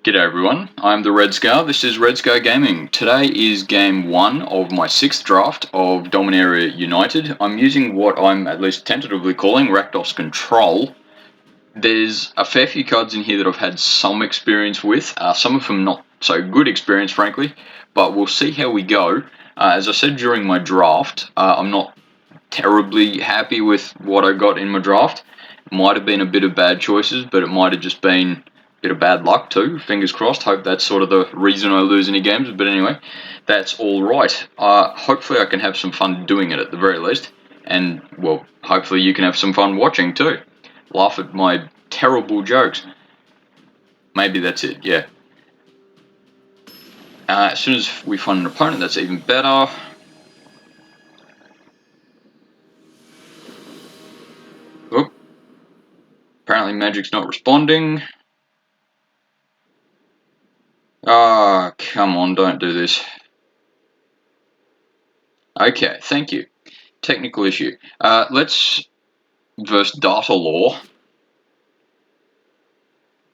G'day everyone, I'm the Red Scar, this is Red Scar Gaming. Today is game 1 of my 6th draft of Dominaria United. I'm using what I'm at least tentatively calling Rakdos Control. There's a fair few cards in here that I've had some experience with, some of them not so good experience frankly, but we'll see how we go. As I said during my draft, I'm not terribly happy with what I got in my draft. Might have been a bit of bad choices, but it might have just been bit of bad luck too, fingers crossed. Hope that's sort of the reason I lose any games, but anyway, that's alright. Hopefully I can have some fun doing it at the very least, and well, hopefully you can have some fun watching too. Laugh at my terrible jokes. Maybe that's it, yeah. As soon as we find an opponent, that's even better. Oop. Apparently Magic's not responding. Ah, come on, don't do this. Okay, thank you. Technical issue. Let's verse Data Law.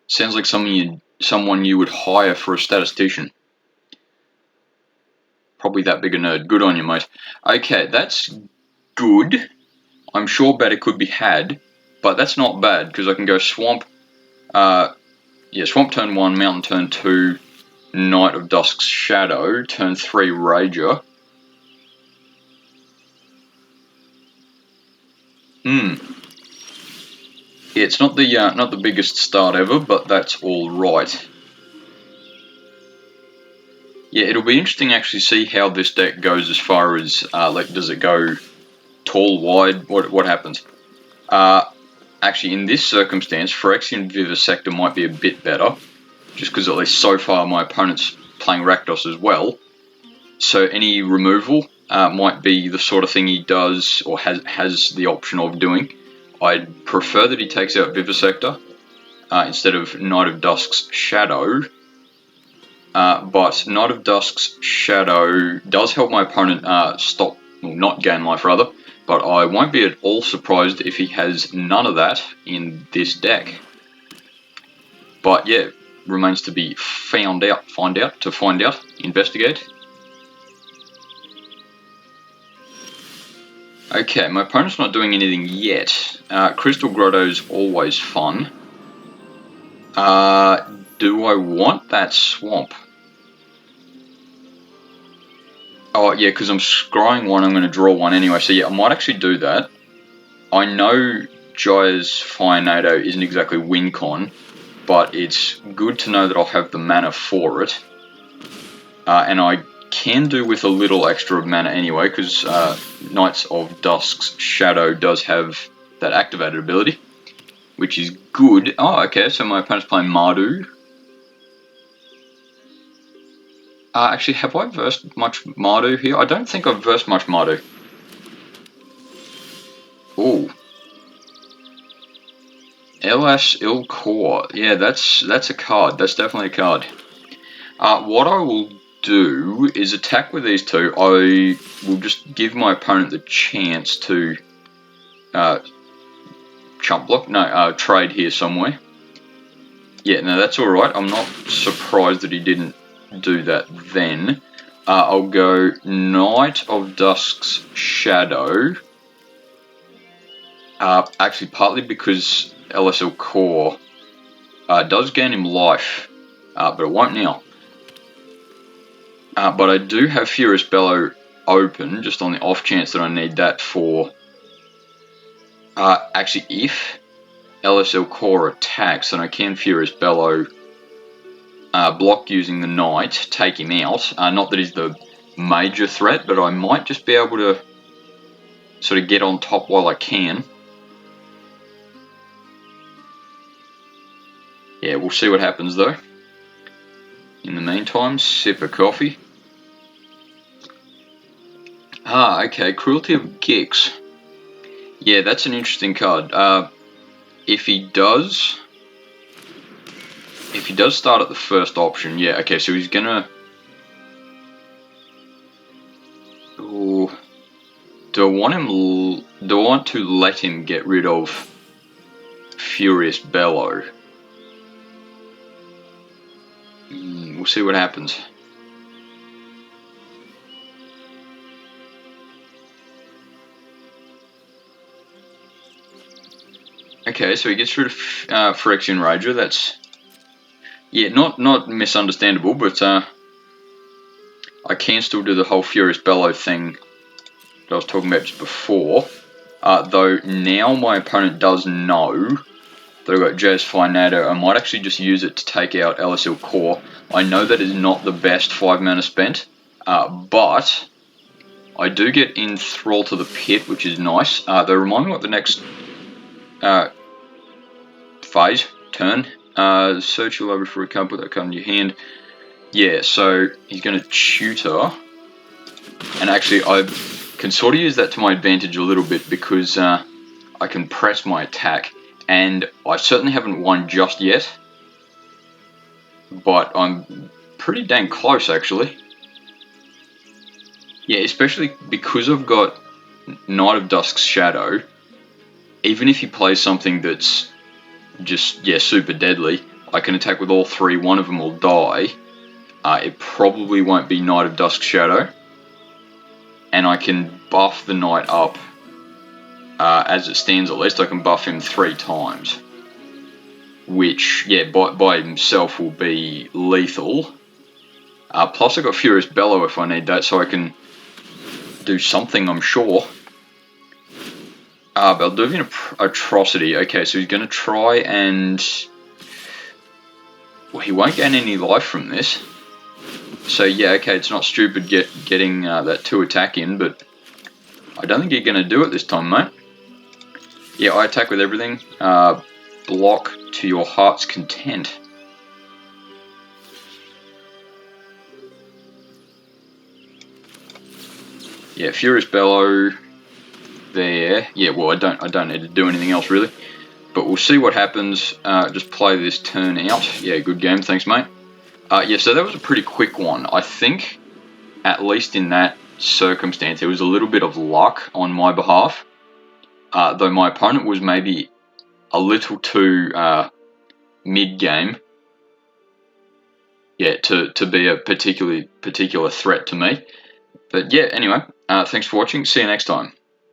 Sounds like someone you would hire for a statistician. Probably that big a nerd. Good on you, mate. Okay, that's good. I'm sure better could be had, but that's not bad because I can go Swamp. Swamp turn 1, Mountain turn 2, Night of Dusk's Shadow, turn 3 Rager. Yeah, it's not the biggest start ever, but that's all right. Yeah, it'll be interesting to actually see how this deck goes as far as like, does it go tall, wide? What happens? Actually, in this circumstance, Phyrexian Vivisector might be a bit better, just because at least so far my opponent's playing Rakdos as well. So any removal might be the sort of thing he does or has the option of doing. I'd prefer that he takes out Vivisector instead of Night of Dusk's Shadow. But Night of Dusk's Shadow does help my opponent not gain life rather, but I won't be at all surprised if he has none of that in this deck. But yeah, remains to be find out, investigate. Okay, my opponent's not doing anything yet. Crystal Grotto's always fun. Do I want that swamp? Oh yeah, because I'm scrying one, I'm going to draw one anyway, so yeah, I might actually do that. I know Jaya's Firenado isn't exactly win con, but it's good to know that I'll have the mana for it. And I can do with a little extra mana anyway, because Knights of Dusk's Shadow does have that activated ability, which is good. Oh, okay, so my opponent's playing Mardu. Actually, have I versed much Mardu here? I don't think I've versed much Mardu. Ooh. LS Ilkor. Yeah, that's a card. That's definitely a card. What I will do is attack with these two. I will just give my opponent the chance to chump block. No, trade here somewhere. Yeah, no, that's alright. I'm not surprised that he didn't do that then. I'll go Night of Dusk's Shadow. Actually, partly because LSL Core does gain him life, but it won't now. But I do have Furious Bellow open, just on the off chance that I need that for... actually, if LSL Core attacks, then I can Furious Bellow, block using the Knight, take him out. Not that he's the major threat, but I might just be able to sort of get on top while I can. Yeah, we'll see what happens though. In the meantime, sip of coffee. Okay, Cruelty of Gix. Yeah, that's an interesting card. If he does start at the first option, yeah, okay, so he's gonna... Ooh. Do I want to let him get rid of Furious Bellow? We'll see what happens. Okay, so he gets rid of Phyrexian Rager. That's, yeah, not misunderstandable, but I can still do the whole Furious Bellow thing that I was talking about just before. Though now my opponent does know that I've got Jazz Finado. I might actually just use it to take out LSL Core. I know that is not the best 5 mana spent, but I do get Enthrall to the Pit, which is nice. They remind me what the next phase, turn. Search your library for a card, put that card in your hand. Yeah, so he's going to tutor. And actually, I can sort of use that to my advantage a little bit because I can press my attack. And I certainly haven't won just yet. But I'm pretty dang close, actually. Yeah, especially because I've got Knight of Dusk's Shadow. Even if he plays something that's just, yeah, super deadly, I can attack with all three. One of them will die. It probably won't be Knight of Dusk's Shadow. And I can buff the Knight up. As it stands, at least I can buff him 3 times. Which, yeah, by himself will be lethal. Plus I've got Furious Bellow if I need that, so I can do something, I'm sure. Balduvian Atrocity. Okay, so he's going to try and... Well, he won't gain any life from this. So yeah, okay, it's not stupid getting that 2 attack in, but I don't think you're going to do it this time, mate. Yeah, I attack with everything. Block to your heart's content. Yeah, Furious Bellow there. Yeah, well, I don't need to do anything else really. But we'll see what happens. Just play this turn out. Yeah, good game. Thanks, mate. Yeah, so that was a pretty quick one. I think, at least in that circumstance, it was a little bit of luck on my behalf. Though my opponent was maybe a little too mid-game. Yeah, to be a particular threat to me. But yeah, anyway, thanks for watching. See you next time.